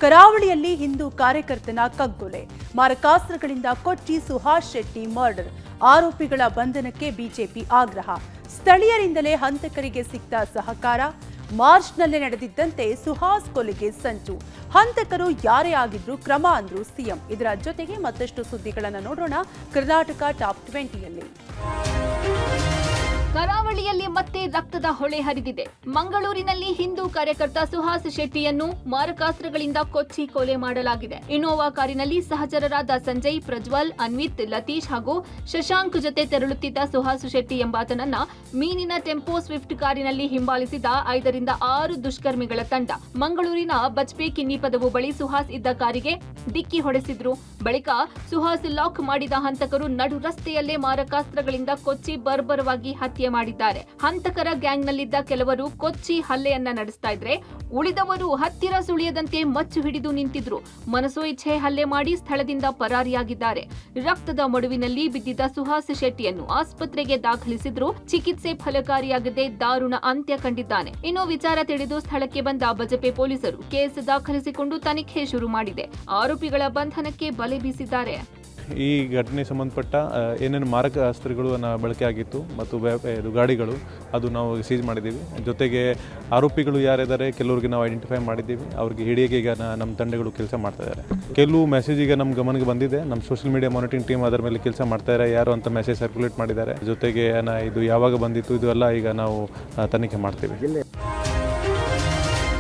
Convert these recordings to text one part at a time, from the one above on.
ಕರಾವಳಿಯಲ್ಲಿ ಹಿಂದೂ ಕಾರ್ಯಕರ್ತನ ಕಗ್ಗೊಲೆ, ಮಾರಕಾಸ್ತ್ರಗಳಿಂದ ಕೊಚ್ಚಿ ಸುಹಾಸ್ ಶೆಟ್ಟಿ ಮರ್ಡರ್, ಆರೋಪಿಗಳ ಬಂಧನಕ್ಕೆ ಬಿಜೆಪಿ ಆಗ್ರಹ. ಸ್ಥಳೀಯರಿಂದಲೇ ಹಂತಕರಿಗೆ ಸಿಕ್ತ ಸಹಕಾರ. ಮಾರ್ಚ್ನಲ್ಲೇ ನಡೆದಿದ್ದಂತೆ ಸುಹಾಸ್ ಕೊಲೆಗೆ ಸಂಚು. ಹಂತಕರು ಯಾರೇ ಆಗಿದ್ರು ಕ್ರಮ ಅಂದ್ರು ಸಿಎಂ. ಇದರ ಜೊತೆಗೆ ಮತ್ತಷ್ಟು ಸುದ್ದಿಗಳನ್ನು ನೋಡೋಣ ಕರ್ನಾಟಕ ಟಾಪ್ 20ಯಲ್ಲಿ. ಕರಾವಳಿಯಲ್ಲಿ ಮತ್ತೆ ರಕ್ತದ ಹೊಳೆ ಹರಿದಿದೆ. ಮಂಗಳೂರಿನಲ್ಲಿ ಹಿಂದೂ ಕಾರ್ಯಕರ್ತ ಸುಹಾಸ್ ಶೆಟ್ಟಿಯನ್ನು ಮಾರಕಾಸ್ತ್ರಗಳಿಂದ ಕೊಚ್ಚಿ ಕೊಲೆ ಮಾಡಲಾಗಿದೆ. ಇನೋವಾ ಕಾರಿನಲ್ಲಿ ಸಹಚರರಾದ ಸಂಜಯ್, ಪ್ರಜ್ವಲ್, ಅನ್ವಿತ್, ಲತೀಶ್ ಹಾಗೂ ಶಶಾಂಕ್ ಜೊತೆ ತೆರಳುತ್ತಿದ್ದ ಸುಹಾಸ್ ಶೆಟ್ಟಿ ಎಂಬಾತನನ್ನ ಮೀನಿನ ಟೆಂಪೋ ಸ್ವಿಫ್ಟ್ ಕಾರಿನಲ್ಲಿ ಹಿಂಬಾಲಿಸಿದ 5 ರಿಂದ 6 ದುಷ್ಕರ್ಮಿಗಳ ತಂಡ ಮಂಗಳೂರಿನ ಬಜ್ಪೆ ಕಿನ್ನಿ ಪದವು ಬಳಿ ಸುಹಾಸ್ ಇದ್ದ ಕಾರಿಗೆ ಡಿಕ್ಕಿ ಹೊಡೆಸಿದ್ರು. ಬಳಿಕ ಸುಹಾಸ್ ಲಾಕ್ ಮಾಡಿದ ಹಂತಕರು ನಡು ರಸ್ತೆಯಲ್ಲೇ ಮಾರಕಾಸ್ತ್ರಗಳಿಂದ ಕೊಚ್ಚಿ ಬರ್ಬರವಾಗಿ ಹತ್ಯೆ ಮಾಡಿದ್ದಾರೆ. ಹಂತಕರ ಗ್ಯಾಂಗ್ನಲ್ಲಿದ್ದ ಕೆಲವರು ಕೊಚ್ಚಿ ಹಲ್ಲೆಯನ್ನ ನಡೆಸ್ತಾ ಇದ್ರೆ, ಉಳಿದವರು ಹತ್ತಿರ ಸುಳಿಯದಂತೆ ಮಚ್ಚು ಹಿಡಿದು ನಿಂತಿದ್ರು. ಮನಸೋ ಇಚ್ಛೆ ಹಲ್ಲೆ ಮಾಡಿ ಸ್ಥಳದಿಂದ ಪರಾರಿಯಾಗಿದ್ದಾರೆ. ರಕ್ತದ ಮಡುವಿನಲ್ಲಿ ಬಿದ್ದಿದ್ದ ಸುಹಾಸ್ ಶೆಟ್ಟಿಯನ್ನು ಆಸ್ಪತ್ರೆಗೆ ದಾಖಲಿಸಿದ್ರು. ಚಿಕಿತ್ಸೆ ಫಲಕಾರಿಯಾಗದೆ ದಾರುಣ ಅಂತ್ಯ ಕಂಡಿದ್ದಾನೆ. ಇನ್ನು ವಿಚಾರ ತಿಳಿದು ಸ್ಥಳಕ್ಕೆ ಬಂದ ಬಜಪೆ ಪೊಲೀಸರು ಕೇಸ್ ದಾಖಲಿಸಿಕೊಂಡು ತನಿಖೆ ಶುರು ಮಾಡಿದೆ. ಆರೋಪಿಗಳ ಬಂಧನಕ್ಕೆ ಬಲೆ ಬೀಸಿದ್ದಾರೆ. ಈ ಘಟನೆ ಸಂಬಂಧಪಟ್ಟ ಏನೇನು ಮಾರಕ ಅಸ್ತ್ರಗಳು ಬಳಕೆ ಆಗಿತ್ತು ಮತ್ತು ಗಾಡಿಗಳು ಅದು ನಾವು ಸೀಜ್ ಮಾಡಿದ್ದೀವಿ. ಜೊತೆಗೆ ಆರೋಪಿಗಳು ಯಾರಿದ್ದಾರೆ ಕೆಲವರಿಗೆ ನಾವು ಐಡೆಂಟಿಫೈ ಮಾಡಿದ್ದೀವಿ. ಅವ್ರಿಗೆ ಹಿಡಿಯೋಕೆ ಈಗ ನಮ್ಮ ತಂಡಗಳು ಕೆಲಸ ಮಾಡ್ತಾ ಇದ್ದಾರೆ. ಕೆಲವು ಮೆಸೇಜ್ ಈಗ ನಮ್ಮ ಗಮನಕ್ಕೆ ಬಂದಿದೆ. ನಮ್ಮ ಸೋಷಿಯಲ್ ಮೀಡಿಯಾ ಮಾನಿಟರಿಂಗ್ ಟೀಮ್ ಅದರ ಮೇಲೆ ಕೆಲಸ ಮಾಡ್ತಾರೆ. ಯಾರು ಅಂತ ಮೆಸೇಜ್ ಸರ್ಕ್ಯುಲೇಟ್ ಮಾಡಿದ್ದಾರೆ. ಜೊತೆಗೆ ಇದು ಯಾವಾಗ ಬಂದಿತ್ತು ಇದು ಎಲ್ಲ ಈಗ ನಾವು ತನಿಖೆ ಮಾಡ್ತೀವಿ.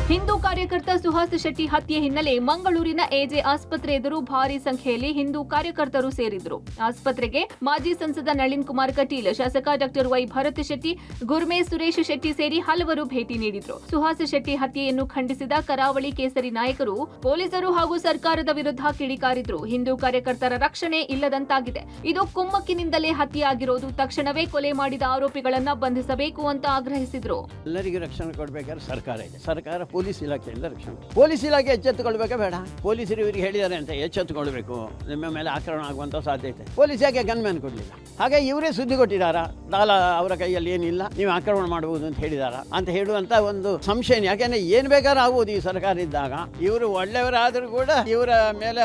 ಹಿಂದೂ ಕಾರ್ಯಕರ್ತ ಸುಹಾಸ್ ಶೆಟ್ಟಿ ಹತ್ಯೆ ಹಿನ್ನೆಲೆ ಮಂಗಳೂರಿನ ಎಜೆ ಆಸ್ಪತ್ರೆ ಎದುರು ಭಾರಿ ಸಂಖ್ಯೆಯಲ್ಲಿ ಹಿಂದೂ ಕಾರ್ಯಕರ್ತರು ಸೇರಿದ್ರು. ಆಸ್ಪತ್ರೆಗೆ ಮಾಜಿ ಸಂಸದ ನಳಿನ್ ಕುಮಾರ್ ಕಟೀಲ್, ಶಾಸಕ ಡಾಕ್ಟರ್ ವೈ ಭರತ್ ಶೆಟ್ಟಿ, ಗುರ್ಮೆ ಸುರೇಶ್ ಶೆಟ್ಟಿ ಸೇರಿ ಹಲವರು ಭೇಟಿ ನೀಡಿದ್ರು. ಸುಹಾಸ್ ಶೆಟ್ಟಿ ಹತ್ಯೆಯನ್ನು ಖಂಡಿಸಿದ ಕರಾವಳಿ ಕೇಸರಿ ನಾಯಕರು ಪೊಲೀಸರು ಹಾಗೂ ಸರ್ಕಾರದ ವಿರುದ್ಧ ಕಿಡಿಕಾರಿದ್ರು. ಹಿಂದೂ ಕಾರ್ಯಕರ್ತರ ರಕ್ಷಣೆ ಇಲ್ಲದಂತಾಗಿದೆ. ಇದು ಕುಮ್ಮಕ್ಕಿನಿಂದಲೇ ಹತ್ಯೆಯಾಗಿರೋದು. ತಕ್ಷಣವೇ ಕೊಲೆ ಮಾಡಿದ ಆರೋಪಿಗಳನ್ನ ಬಂಧಿಸಬೇಕು ಅಂತ ಆಗ್ರಹಿಸಿದ್ರು. ಎಲ್ಲರಿಗೂ ರಕ್ಷಣೆ ಕೊಡಬೇಕಾದ್ರೆ ಸರ್ಕಾರ ಇದೆ. ಸರ್ಕಾರ ಪೊಲೀಸ್ ಇಲಾಖೆಯಿಂದ ರಕ್ಷಣೆ. ಪೊಲೀಸ್ ಇಲಾಖೆ ಎಚ್ಚೆತ್ತುಕೊಳ್ಬೇಕಾ ಬೇಡ? ಪೊಲೀಸರು ಇವರಿಗೆ ಹೇಳಿದ್ದಾರೆ ಅಂತ ಎಚ್ಚೆತ್ತುಕೊಳ್ಬೇಕು. ನಿಮ್ಮ ಮೇಲೆ ಆಕ್ರಮಣ ಆಗುವಂತ ಸಾಧ್ಯತೆ. ಪೊಲೀಸ್ ಯಾಕೆ ಗನ್ಮ್ಯಾನ್ ಕೊಡಲಿಲ್ಲ? ಹಾಗೆ ಇವರೇ ಸುದ್ದಿ ಕೊಟ್ಟಿದ್ದಾರಾ? ದಾಲ ಅವರ ಕೈಯಲ್ಲಿ ಏನಿಲ್ಲ, ನೀವು ಆಕ್ರಮಣ ಮಾಡಬಹುದು ಅಂತ ಹೇಳಿದಾರ ಅಂತ ಹೇಳುವಂತ ಒಂದು ಸಂಶಯ. ಯಾಕೆಂದ್ರೆ ಏನ್ ಬೇಕಾದ್ರೂ ಆಗುವುದು ಈ ಸರ್ಕಾರ ಇದ್ದಾಗ. ಇವರು ಒಳ್ಳೆಯವರಾದ್ರೂ ಕೂಡ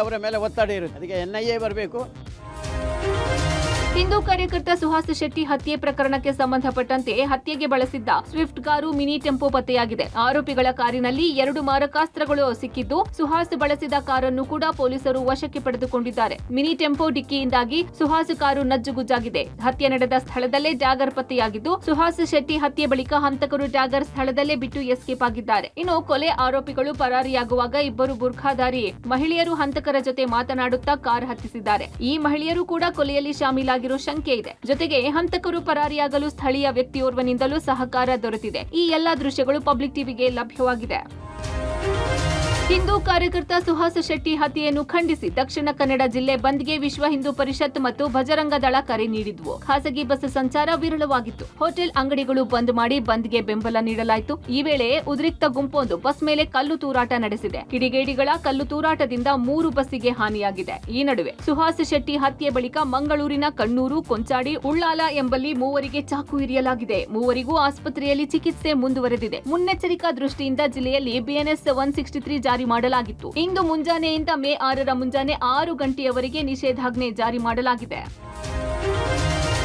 ಅವರ ಮೇಲೆ ಒತ್ತಡ ಇರುತ್ತೆ. ಅದಕ್ಕೆ NIA ಬರಬೇಕು. ಹಿಂದೂ ಕಾರ್ಯಕರ್ತ ಸುಹಾಸ್ ಶೆಟ್ಟಿ ಹತ್ಯೆ ಪ್ರಕರಣಕ್ಕೆ ಸಂಬಂಧಪಟ್ಟಂತೆ ಹತ್ಯೆಗೆ ಬಳಸಿದ್ದ ಸ್ವಿಫ್ಟ್ ಕಾರು, ಮಿನಿ ಟೆಂಪೋ ಪತ್ತೆಯಾಗಿದೆ. ಆರೋಪಿಗಳ ಕಾರಿನಲ್ಲಿ 2 ಮಾರಕಾಸ್ತ್ರಗಳು ಸಿಕ್ಕಿದ್ದು, ಸುಹಾಸ್ ಬಳಸಿದ ಕಾರನ್ನು ಕೂಡ ಪೊಲೀಸರು ವಶಕ್ಕೆ ಪಡೆದುಕೊಂಡಿದ್ದಾರೆ. ಮಿನಿ ಟೆಂಪೋ ಡಿಕ್ಕಿಯಿಂದಾಗಿ ಸುಹಾಸ್ ಕಾರು ನಜ್ಜುಗುಜ್ಜಾಗಿದೆ. ಹತ್ಯೆ ನಡೆದ ಸ್ಥಳದಲ್ಲೇ ಡ್ಯಾಗರ್ ಪತ್ತೆಯಾಗಿದ್ದು, ಸುಹಾಸ್ ಶೆಟ್ಟಿ ಹತ್ಯೆ ಬಳಿಕ ಹಂತಕರು ಡ್ಯಾಗರ್ ಸ್ಥಳದಲ್ಲೇ ಬಿಟ್ಟು ಎಸ್ಕೇಪ್ ಆಗಿದ್ದಾರೆ. ಇನ್ನು ಕೊಲೆ ಆರೋಪಿಗಳು ಪರಾರಿಯಾಗುವಾಗ 2 ಬುರ್ಖಾಧಾರಿ ಮಹಿಳೆಯರು ಹಂತಕರ ಜೊತೆ ಮಾತನಾಡುತ್ತಾ ಕಾರ್ ಹತ್ತಿಸಿದ್ದಾರೆ. ಈ ಮಹಿಳೆಯರು ಕೂಡ ಕೊಲೆಯಲ್ಲಿ ಶಾಮೀಲಾಗಿದ್ದಾರೆ ಶಂಕೆ ಇದೆ. ಜೊತೆಗೆ ಹಂತಕರು ಪರಾರಿಯಾಗಲು ಸ್ಥಳೀಯ ವ್ಯಕ್ತಿಯೋರ್ವನಿಂದಲೂ ಸಹಕಾರ ದೊರೆತಿದೆ. ಈ ಎಲ್ಲಾ ದೃಶ್ಯಗಳು ಪಬ್ಲಿಕ್ ಟಿವಿಗೆ ಲಭ್ಯವಾಗಿದೆ. ಹಿಂದೂ ಕಾರ್ಯಕರ್ತ ಸುಹಾಸ್ ಶೆಟ್ಟಿ ಹತ್ಯೆಯನ್ನು ಖಂಡಿಸಿ ದಕ್ಷಿಣ ಕನ್ನಡ ಜಿಲ್ಲೆ ಬಂದ್ಗೆ ವಿಶ್ವ ಹಿಂದೂ ಪರಿಷತ್ ಮತ್ತು ಬಜರಂಗ ದಳ ಕರೆ ನೀಡಿದ್ವು. ಖಾಸಗಿ ಬಸ್ ಸಂಚಾರ ವಿರಳವಾಗಿತ್ತು. ಹೋಟೆಲ್, ಅಂಗಡಿಗಳು ಬಂದ್ ಮಾಡಿ ಬಂದ್ಗೆ ಬೆಂಬಲ ನೀಡಲಾಯಿತು. ಈ ವೇಳೆ ಉದ್ರಿಕ್ತ ಗುಂಪೊಂದು ಬಸ್ ಮೇಲೆ ಕಲ್ಲು ತೂರಾಟ ನಡೆಸಿದೆ. ಕಿಡಿಗೇಡಿಗಳ ಕಲ್ಲು ತೂರಾಟದಿಂದ 3 ಬಸ್ಸಿಗೆ ಹಾನಿಯಾಗಿದೆ. ಈ ನಡುವೆ ಸುಹಾಸ್ ಶೆಟ್ಟಿ ಹತ್ಯೆ ಬಳಿಕ ಮಂಗಳೂರಿನ ಕಣ್ಣೂರು, ಕೊಂಚಾಡಿ, ಉಳ್ಳಾಲ ಎಂಬಲ್ಲಿ 3 ಚಾಕು ಇರಿಯಲಾಗಿದೆ. 3 ಆಸ್ಪತ್ರೆಯಲ್ಲಿ ಚಿಕಿತ್ಸೆ ಮುಂದುವರೆದಿದೆ. ಮುನ್ನೆಚ್ಚರಿಕಾ ದೃಷ್ಟಿಯಿಂದ ಜಿಲ್ಲೆಯಲ್ಲಿ BNS 163 ಜಾರಿ ಮಾಡಲಾಗಿತ್ತು. ಇಂದು ಮುಂಜಾನೆಯಿಂದ ಮೇ 6ರ ಮುಂಜಾನೆ 6 ಗಂಟೆಯವರೆಗೆ ನಿಷೇಧಾಜ್ಞೆ ಜಾರಿ ಮಾಡಲಾಗಿದೆ.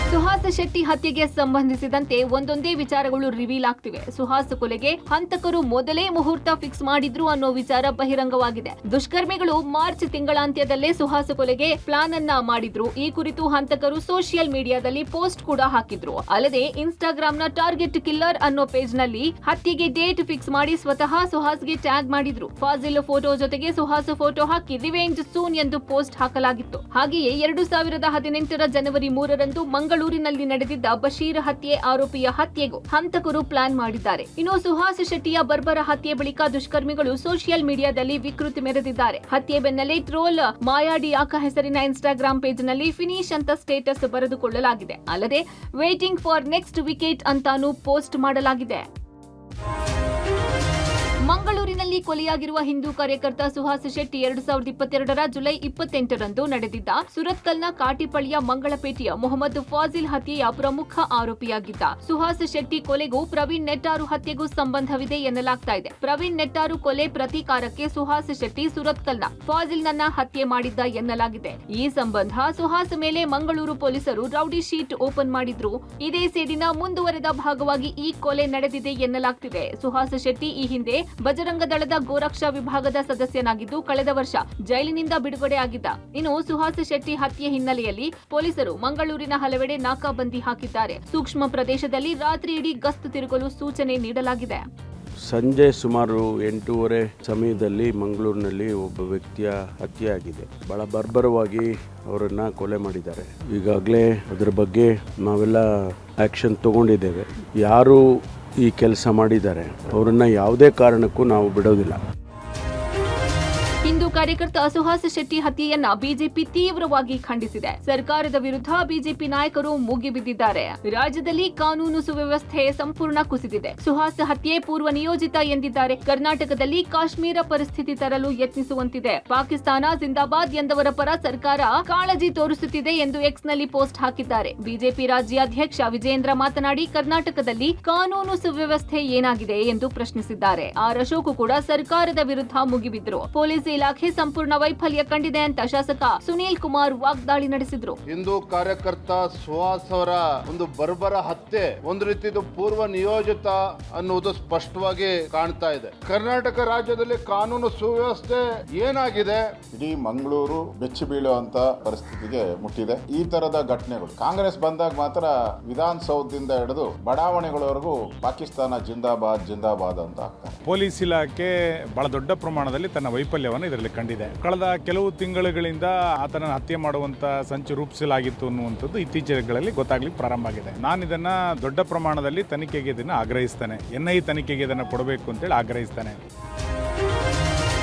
ಸುಹಾಸ್ ಶೆಟ್ಟಿ ಹತ್ಯೆಗೆ ಸಂಬಂಧಿಸಿದಂತೆ ಒಂದೊಂದೇ ವಿಚಾರಗಳು ರಿವೀಲ್ ಆಗ್ತಿವೆ. ಸುಹಾಸ್ ಕೊಲೆಗೆ ಹಂತಕರು ಮೊದಲೇ ಮುಹೂರ್ತ ಫಿಕ್ಸ್ ಮಾಡಿದ್ರು ಅನ್ನೋ ವಿಚಾರ ಬಹಿರಂಗವಾಗಿದೆ. ದುಷ್ಕರ್ಮಿಗಳು ಮಾರ್ಚ್ ತಿಂಗಳಾಂತ್ಯದಲ್ಲೇ ಸುಹಾಸ್ ಕೊಲೆಗೆ ಪ್ಲಾನ್ ಅನ್ನ ಮಾಡಿದ್ರು. ಈ ಕುರಿತು ಹಂತಕರು ಸೋಷಿಯಲ್ ಮೀಡಿಯಾದಲ್ಲಿ ಪೋಸ್ಟ್ ಕೂಡ ಹಾಕಿದ್ರು. ಅಲ್ಲದೆ ಇನ್ಸ್ಟಾಗ್ರಾಂನ ಟಾರ್ಗೆಟ್ ಕಿಲ್ಲರ್ ಅನ್ನೋ ಪೇಜ್ ನಲ್ಲಿ ಹತ್ಯೆಗೆ ಡೇಟ್ ಫಿಕ್ಸ್ ಮಾಡಿ ಸ್ವತಃ ಸುಹಾಸ್ಗೆ ಟ್ಯಾಗ್ ಮಾಡಿದ್ರು. ಫಾಜಿಲ್ ಫೋಟೋ ಜೊತೆಗೆ ಸುಹಾಸ್ ಫೋಟೋ ಹಾಕಿ ರಿವೆಂಜ್ ಸೂನ್ ಎಂದು ಪೋಸ್ಟ್ ಹಾಕಲಾಗಿತ್ತು. ಹಾಗೆಯೇ 2018ರ ಜನವರಿ 3ರಂದು ಮಂಗಳೂರಿನಲ್ಲಿ ನಡೆದಿದ್ದ ಬಶೀರ್ ಹತ್ಯೆ ಆರೋಪಿಯ ಹತ್ಯೆಗೂ ಹಂತಕರು ಪ್ಲಾನ್ ಮಾಡಿದ್ದಾರೆ. ಇನ್ನು ಸುಹಾಸ್ ಶೆಟ್ಟಿಯ ಬರ್ಬರ ಹತ್ಯೆ ಬಳಿಕ ದುಷ್ಕರ್ಮಿಗಳು ಸೋಷಿಯಲ್ ಮೀಡಿಯಾದಲ್ಲಿ ವಿಕೃತಿ ಮೆರೆದಿದ್ದಾರೆ. ಹತ್ಯೆ ಬೆನ್ನಲ್ಲೇ ಟ್ರೋಲ್ ಮಾಯಾಡಿಯಾಕ ಹೆಸರಿನ ಇನ್ಸ್ಟಾಗ್ರಾಂ ಪೇಜ್ನಲ್ಲಿ ಫಿನಿಶ್ ಅಂತ ಸ್ಟೇಟಸ್ ಬರೆದುಕೊಳ್ಳಲಾಗಿದೆ. ಅಲ್ಲದೆ ವೇಟಿಂಗ್ ಫಾರ್ ನೆಕ್ಸ್ಟ್ ವಿಕೆಟ್ ಅಂತಾನೂ ಪೋಸ್ಟ್ ಮಾಡಲಾಗಿದೆ. ಮಂಗಳೂರಿನಲ್ಲಿ ಹತ್ಯೆಯಲ್ಲಿ ಕೊಲೆಯಾಗಿರುವ ಹಿಂದೂ ಕಾರ್ಯಕರ್ತ ಸುಹಾಸ್ ಶೆಟ್ಟಿ 2022 ಜುಲೈ 28ರಂದು ನಡೆದಿದ್ದ ಸುರತ್ಕಲ್ನ ಕಾಟಿಪಳ್ಳಿಯ ಮಂಗಳಪೇಟೆಯ ಮೊಹಮ್ಮದ್ ಫಾಜಿಲ್ ಹತ್ಯೆಯ ಪ್ರಮುಖ ಆರೋಪಿಯಾಗಿದ್ದ ಸುಹಾಸ್ ಶೆಟ್ಟಿ ಕೊಲೆಗೂ ಪ್ರವೀಣ್ ನೆಟ್ಟಾರು ಹತ್ಯೆಗೂ ಸಂಬಂಧವಿದೆ ಎನ್ನಲಾಗ್ತಾ ಇದೆ. ಪ್ರವೀಣ್ ನೆಟ್ಟಾರು ಕೊಲೆ ಪ್ರತೀಕಾರಕ್ಕೆ ಸುಹಾಸ್ ಶೆಟ್ಟಿ ಸುರತ್ಕಲ್ನ ಫಾಜಿಲ್ನನ್ನ ಹತ್ಯೆ ಮಾಡಿದ್ದ ಎನ್ನಲಾಗಿದೆ. ಈ ಸಂಬಂಧ ಸುಹಾಸ್ ಮೇಲೆ ಮಂಗಳೂರು ಪೊಲೀಸರು ರೌಡಿ ಶೀಟ್ ಓಪನ್ ಮಾಡಿದ್ರು. ಇದೇ ಸೇಡಿನ ಮುಂದುವರೆದ ಭಾಗವಾಗಿ ಈ ಕೊಲೆ ನಡೆದಿದೆ ಎನ್ನಲಾಗ್ತಿದೆ. ಸುಹಾಸ್ ಶೆಟ್ಟಿ ಈ ಹಿಂದೆ ಬಜರಂಗ ದಳದ ಗೋರಕ್ಷಾ ವಿಭಾಗದ ಸದಸ್ಯನಾಗಿದ್ದು ಕಳೆದ ವರ್ಷ ಜೈಲಿನಿಂದ ಬಿಡುಗಡೆ ಆಗಿದ್ದ. ಇನ್ನು ಸುಹಾಸ್ ಶೆಟ್ಟಿ ಹತ್ಯೆ ಹಿನ್ನೆಲೆಯಲ್ಲಿ ಪೊಲೀಸರು ಮಂಗಳೂರಿನ ಹಲವೆಡೆ ನಾಕಾಬಂದಿ ಹಾಕಿದ್ದಾರೆ. ಸೂಕ್ಷ್ಮ ಪ್ರದೇಶದಲ್ಲಿ ರಾತ್ರಿ ಇಡೀ ಗಸ್ತು ತಿರುಗಲು ಸೂಚನೆ ನೀಡಲಾಗಿದೆ. ಸಂಜೆ ಸುಮಾರು 8:30 ಸಮಯದಲ್ಲಿ ಮಂಗಳೂರಿನಲ್ಲಿ ಒಬ್ಬ ವ್ಯಕ್ತಿಯ ಹತ್ಯೆಯಾಗಿದೆ. ಬಹಳ ಬರ್ಬರವಾಗಿ ಅವರನ್ನು ಕೊಲೆ ಮಾಡಿದ್ದಾರೆ. ಈಗಾಗಲೇ ಅದರ ಬಗ್ಗೆ ನಾವೆಲ್ಲ ಆ್ಯಕ್ಷನ್ ತಗೊಂಡಿದ್ದೇವೆ. ಯಾರು ಈ ಕೆಲಸ ಮಾಡಿದ್ದಾರೆ ಅವರನ್ನು ಯಾವುದೇ ಕಾರಣಕ್ಕೂ ನಾವು ಬಿಡೋದಿಲ್ಲ. ಹಿಂದೂ ಕಾರ್ಯಕರ್ತ ಸುಹಾಸ್ ಶೆಟ್ಟಿ ಹತ್ಯೆಯನ್ನ ಬಿಜೆಪಿ ತೀವ್ರವಾಗಿ ಖಂಡಿಸಿದೆ. ಸರ್ಕಾರದ ವಿರುದ್ಧ ಬಿಜೆಪಿ ನಾಯಕರು ಮುಗಿಬಿದ್ದಿದ್ದಾರೆ. ರಾಜ್ಯದಲ್ಲಿ ಕಾನೂನು ಸುವ್ಯವಸ್ಥೆ ಸಂಪೂರ್ಣ ಕುಸಿದಿದೆ. ಸುಹಾಸ್ ಹತ್ಯೆ ಪೂರ್ವ ನಿಯೋಜಿತ ಎಂದಿದ್ದಾರೆ. ಕರ್ನಾಟಕದಲ್ಲಿ ಕಾಶ್ಮೀರ ಪರಿಸ್ಥಿತಿ ತರಲು ಯತ್ನಿಸುವಂತಿದೆ. ಪಾಕಿಸ್ತಾನ ಜಿಂದಾಬಾದ್ ಎಂದವರ ಪರ ಸರ್ಕಾರ ಕಾಳಜಿ ತೋರಿಸುತ್ತಿದೆ ಎಂದು ಎಕ್ಸ್ನಲ್ಲಿ ಪೋಸ್ಟ್ ಹಾಕಿದ್ದಾರೆ. ಬಿಜೆಪಿ ರಾಜ್ಯಾಧ್ಯಕ್ಷ ವಿಜೇಂದ್ರ ಮಾತನಾಡಿ, ಕರ್ನಾಟಕದಲ್ಲಿ ಕಾನೂನು ಸುವ್ಯವಸ್ಥೆ ಏನಾಗಿದೆ ಎಂದು ಪ್ರಶ್ನಿಸಿದ್ದಾರೆ. ಆರ್ ಅಶೋಕ್ ಕೂಡ ಸರ್ಕಾರದ ವಿರುದ್ಧ ಮುಗಿಬಿದ್ರು. ಪೊಲೀಸ್ ಇಲಾಖೆ ಸಂಪೂರ್ಣ ವೈಫಲ್ಯ ಕಂಡಿದೆ ಅಂತ ಶಾಸಕ ಸುನೀಲ್ ಕುಮಾರ್ ವಾಗ್ದಾಳಿ ನಡೆಸಿದ್ರು. ಹಿಂದೂ ಕಾರ್ಯಕರ್ತ ಸುಹಾಸ್ ಅವರ ಒಂದು ಬರ್ಬರ ಹತ್ಯೆ ಒಂದು ರೀತಿದು ಪೂರ್ವ ನಿಯೋಜಿತ ಅನ್ನುವುದು ಸ್ಪಷ್ಟವಾಗಿ ಕಾಣ್ತಾ ಇದೆ. ಕರ್ನಾಟಕ ರಾಜ್ಯದಲ್ಲಿ ಕಾನೂನು ಸುವ್ಯವಸ್ಥೆ ಏನಾಗಿದೆ? ಇಡೀ ಮಂಗಳೂರು ಬೆಚ್ಚಿ ಬೀಳುವಂತ ಪರಿಸ್ಥಿತಿಗೆ ಮುಟ್ಟಿದೆ. ಈ ತರದ ಘಟನೆಗಳು ಕಾಂಗ್ರೆಸ್ ಬಂದಾಗ ಮಾತ್ರ ವಿಧಾನಸೌಧದಿಂದ ಹಿಡಿದು ಬಡಾವಣೆಗಳವರೆಗೂ ಪಾಕಿಸ್ತಾನ ಜಿಂದಾಬಾದ್ ಜಿಂದಾಬಾದ್ ಅಂತ ಆಗ್ತಾರೆ. ಪೊಲೀಸ್ ಇಲಾಖೆ ಬಹಳ ದೊಡ್ಡ ಪ್ರಮಾಣದಲ್ಲಿ ತನ್ನ ವೈಫಲ್ಯವನ್ನು ಇದರಲ್ಲಿ ಕಂಡಿದೆ. ಕಳೆದ ಕೆಲವು ತಿಂಗಳುಗಳಿಂದ ಆತನ ಹತ್ಯೆ ಮಾಡುವಂತ ಸಂಚು ರೂಪಿಸಲಾಗಿತ್ತು ಅನ್ನುವಂಥದ್ದು ಇತ್ತೀಚೆಗಳಲ್ಲಿ ಗೊತ್ತಾಗ್ಲಿಕ್ಕೆ ಪ್ರಾರಂಭ ಆಗಿದೆ. ನಾನು ಇದನ್ನ ದೊಡ್ಡ ಪ್ರಮಾಣದಲ್ಲಿ ತನಿಖೆಗೆ ಇದನ್ನು ಆಗ್ರಹಿಸ್ತೇನೆ. NIA ತನಿಖೆಗೆ ಇದನ್ನು ಕೊಡಬೇಕು ಅಂತೇಳಿ ಆಗ್ರಹಿಸ್ತೇನೆ.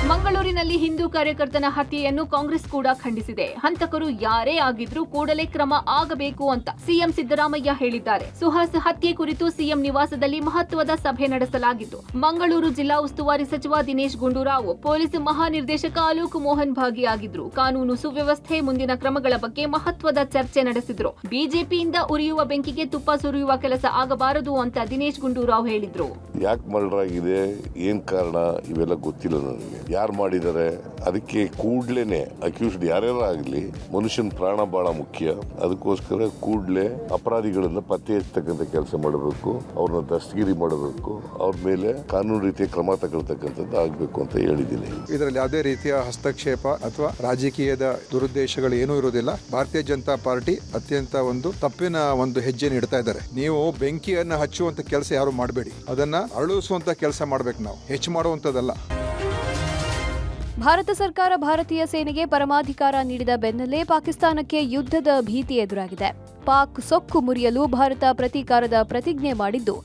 ಮಂಗಳೂರಿನಲ್ಲಿ ಹಿಂದೂ ಕಾರ್ಯಕರ್ತನ ಹತ್ಯೆಯನ್ನು ಕಾಂಗ್ರೆಸ್ ಕೂಡ ಖಂಡಿಸಿದೆ. ಹಂತಕರು ಯಾರೇ ಆಗಿದ್ರೂ ಕೂಡಲೇ ಕ್ರಮ ಆಗಬೇಕು ಅಂತ ಸಿಎಂ ಸಿದ್ದರಾಮಯ್ಯ ಹೇಳಿದ್ದಾರೆ. ಸುಹಾಸ್ ಹತ್ಯೆ ಕುರಿತು ಸಿಎಂ ನಿವಾಸದಲ್ಲಿ ಮಹತ್ವದ ಸಭೆ ನಡೆಸಲಾಗಿತ್ತು. ಮಂಗಳೂರು ಜಿಲ್ಲಾ ಉಸ್ತುವಾರಿ ಸಚಿವ ದಿನೇಶ್ ಗುಂಡೂರಾವ್, ಪೊಲೀಸ್ ಮಹಾನಿರ್ದೇಶಕ ಅಲೋಕ್ ಮೋಹನ್ ಭಾಗಿಯಾಗಿದ್ರು. ಕಾನೂನು ಸುವ್ಯವಸ್ಥೆ ಮುಂದಿನ ಕ್ರಮಗಳ ಬಗ್ಗೆ ಮಹತ್ವದ ಚರ್ಚೆ ನಡೆಸಿದ್ರು. ಬಿಜೆಪಿಯಿಂದ ಉರಿಯುವ ಬೆಂಕಿಗೆ ತುಪ್ಪ ಸುರಿಯುವ ಕೆಲಸ ಆಗಬಾರದು ಅಂತ ದಿನೇಶ್ ಗುಂಡೂರಾವ್ ಹೇಳಿದ್ರು. ಯಾಕೆ ಮರ್ಡರ್ ಆಗಿದೆ, ಏನ್ ಕಾರಣ, ಇವೆಲ್ಲ ಗೊತ್ತಿಲ್ಲ ನನಗೆ. ಯಾರು ಮಾಡಿದ್ದಾರೆ ಅದಕ್ಕೆ ಕೂಡ್ಲೇನೆ ಅಕ್ಯೂಸ್ಡ್ ಯಾರ್ಯಾರು ಆಗಲಿ ಮನುಷ್ಯನ ಪ್ರಾಣ ಬಹಳ ಮುಖ್ಯ. ಅದಕ್ಕೋಸ್ಕರ ಕೂಡ್ಲೆ ಅಪರಾಧಿಗಳನ್ನ ಪತ್ತೆ ಹಚ್ಚತಕ್ಕಂಥ ಕೆಲಸ ಮಾಡಬೇಕು, ಅವ್ರನ್ನ ದಸ್ತಗಿರಿ ಮಾಡಬೇಕು, ಅವ್ರ ಮೇಲೆ ಕಾನೂನು ರೀತಿಯ ಕ್ರಮ ತಗೊಳ್ತಕ್ಕಂಥದ್ದು ಆಗಬೇಕು ಅಂತ ಹೇಳಿದ್ದೀನಿ. ಇದರಲ್ಲಿ ಯಾವುದೇ ರೀತಿಯ ಹಸ್ತಕ್ಷೇಪ ಅಥವಾ ರಾಜಕೀಯದ ದುರುದ್ದೇಶಗಳು ಏನೂ ಇರುವುದಿಲ್ಲ. ಭಾರತೀಯ ಜನತಾ ಪಾರ್ಟಿ ಅತ್ಯಂತ ಒಂದು ತಪ್ಪಿನ ಒಂದು ಹೆಜ್ಜೆ ಇಡ್ತಾ ಇದ್ದಾರೆ. ನೀವು ಬೆಂಕಿಯನ್ನು ಹಚ್ಚುವಂತ ಕೆಲಸ ಯಾರು ಮಾಡಬೇಡಿ, ಅದನ್ನ ಅರಳಿಸುವಂತ ಕೆಲಸ ಮಾಡ್ಬೇಕು. ನಾವು ಹೆಚ್ಚು ಮಾಡುವಂತದ್ದಲ್ಲ. ಭಾರತ ಸರ್ಕಾರ ಭಾರತೀಯ ಸೇನೆಗೆ ಪರಮಾಧಿಕಾರ ನೀಡಿದ ಬೆನ್ನಲ್ಲೇ ಪಾಕಿಸ್ತಾನಕ್ಕೆ ಯುದ್ಧದ ಭೀತಿ ಎದುರಾಗಿದೆ. ಪಾಕ್ ಸೊಕ್ಕು ಮುರಿಯಲು ಭಾರತ ಪ್ರತೀಕಾರದ ಪ್ರತಿಜ್ಞೆ ಮಾಡಿದ್ದು,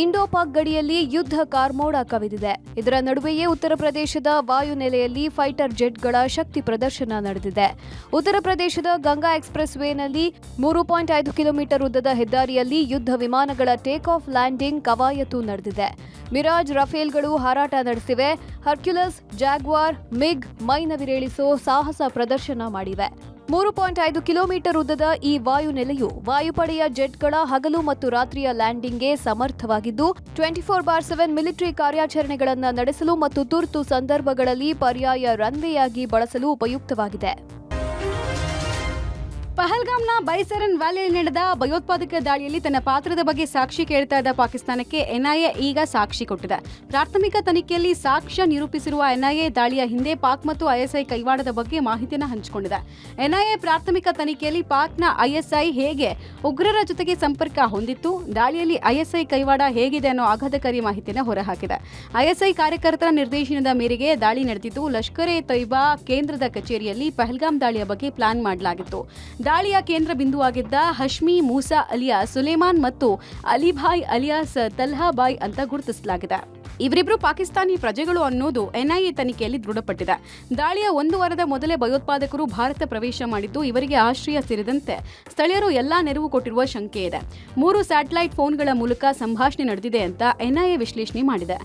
ಇಂಡೋ ಪಾಕ್ ಗಡಿಯಲ್ಲಿ ಯುದ್ಧ ಕಾರ್ಮೋಡ ಕವಿದಿದೆ. ಇದರ ನಡುವೆಯೇ ಉತ್ತರ ಪ್ರದೇಶದ ವಾಯುನೆಲೆಯಲ್ಲಿ ಫೈಟರ್ ಜೆಟ್ಗಳ ಶಕ್ತಿ ಪ್ರದರ್ಶನ ನಡೆದಿದೆ. ಉತ್ತರ ಪ್ರದೇಶದ ಗಂಗಾ ಎಕ್ಸ್‌ಪ್ರೆಸ್ ವೇನಲ್ಲಿ 3.5 ಕಿಲೋಮೀಟರ್ ಉದ್ದದ ಹೆದ್ದಾರಿಯಲ್ಲಿ ಯುದ್ಧ ವಿಮಾನಗಳ ಟೇಕ್ ಆಫ್ ಲ್ಯಾಂಡಿಂಗ್ ಕವಾಯತು ನಡೆದಿದೆ. ಮಿರಾಜ್ ರಫೇಲ್ಗಳು ಹಾರಾಟ ನಡೆಸಿವೆ. ಹರ್ಕ್ಯುಲಸ್, ಜಾಗ್ವಾರ್, ಮಿಗ್ ಮೈನವಿರೇಳಿಸೋ ಸಾಹಸ ಪ್ರದರ್ಶನ ಮಾಡಿವೆ. 3.5 ಕಿಲೋಮೀಟರ್ ಉದ್ದದ ಈ ವಾಯುನೆಲೆಯು ವಾಯುಪಡೆಯ ಜೆಟ್ಗಳ ಹಗಲು ಮತ್ತು ರಾತ್ರಿಯ ಲ್ಯಾಂಡಿಂಗ್ಗೆ ಸಮರ್ಥವಾಗಿದ್ದು 24/7 ಮಿಲಿಟರಿ ಕಾರ್ಯಾಚರಣೆಗಳನ್ನು ನಡೆಸಲು ಮತ್ತು ತುರ್ತು ಸಂದರ್ಭಗಳಲ್ಲಿ ಪರ್ಯಾಯ ರನ್ವೇಯಾಗಿ ಬಳಸಲು ಉಪಯುಕ್ತವಾಗಿದೆ. ಪಹಲ್ಗಾಮ್ನ ಬೈಸರನ್ ವ್ಯಾಲಿಯಲ್ಲಿ ನಡೆದ ಭಯೋತ್ಪಾದಕ ದಾಳಿಯಲ್ಲಿ ತನ್ನ ಪಾತ್ರದ ಬಗ್ಗೆ ಸಾಕ್ಷಿ ಕೇಳ್ತಾ ಇದ್ದ ಪಾಕಿಸ್ತಾನಕ್ಕೆ NIA ಈಗ ಸಾಕ್ಷಿ ಕೊಟ್ಟಿದೆ. ಪ್ರಾಥಮಿಕ ತನಿಖೆಯಲ್ಲಿ ಸಾಕ್ಷ್ಯ ನಿರೂಪಿಸಿರುವ NIA ದಾಳಿಯ ಹಿಂದೆ ಪಾಕ್ ಮತ್ತು ISI ಕೈವಾಡದ ಬಗ್ಗೆ ಮಾಹಿತಿಯನ್ನು ಹಂಚಿಕೊಂಡಿದೆ. NIA ಪ್ರಾಥಮಿಕ ತನಿಖೆಯಲ್ಲಿ ಪಾಕ್ನ ISI ಹೇಗೆ ಉಗ್ರರ ಜೊತೆಗೆ ಸಂಪರ್ಕ ಹೊಂದಿತ್ತು, ದಾಳಿಯಲ್ಲಿ ISI ಕೈವಾಡ ಹೇಗಿದೆ ಅನ್ನೋ ಆಘಾತಕಾರಿ ಮಾಹಿತಿಯನ್ನು ಹೊರಹಾಕಿದೆ. ISI ಕಾರ್ಯಕರ್ತರ ನಿರ್ದೇಶನದ ಮೇರೆಗೆ ದಾಳಿ ನಡೆದಿದ್ದು, ಲಷ್ಕರ್ ಎ ತೊಯ್ಬಾ ಕೇಂದ್ರದ ಕಚೇರಿಯಲ್ಲಿ ಪಹಲ್ಗಾಮ್ ದಾಳಿಯ ಬಗ್ಗೆ ಪ್ಲಾನ್ ಮಾಡಲಾಗಿತ್ತು. ದಾಳಿಯ ಕೇಂದ್ರ ಬಿಂದುವಾಗಿದ್ದ ಹಶ್ಮಿ ಮೂಸಾ ಅಲಿಯಾಸ್ ಸುಲೇಮಾನ್ ಮತ್ತು ಅಲಿಭಾಯ್ ಅಲಿಯಾಸ್ ತಲ್ಹಾಬಾಯ್ ಅಂತ ಗುರುತಿಸಲಾಗಿದೆ. ಇವರಿಬ್ಬರು ಪಾಕಿಸ್ತಾನಿ ಪ್ರಜೆಗಳು ಅನ್ನೋದು NIA ತನಿಖೆಯಲ್ಲಿ ದೃಢಪಟ್ಟಿದೆ. ದಾಳಿಯ 1 ವಾರದ ಮೊದಲೇ ಭಯೋತ್ಪಾದಕರು ಭಾರತ ಪ್ರವೇಶ ಮಾಡಿದ್ದು, ಇವರಿಗೆ ಆಶ್ರಯ ಸೇರಿದಂತೆ ಸ್ಥಳೀಯರು ಎಲ್ಲಾ ನೆರವು ಕೊಟ್ಟಿರುವ ಶಂಕೆ ಇದೆ. 3 ಸ್ಯಾಟಲೈಟ್ ಫೋನ್ಗಳ ಮೂಲಕ ಸಂಭಾಷಣೆ ನಡೆದಿದೆ ಅಂತ NIA ವಿಶ್ಲೇಷಣೆ ಮಾಡಿದೆ.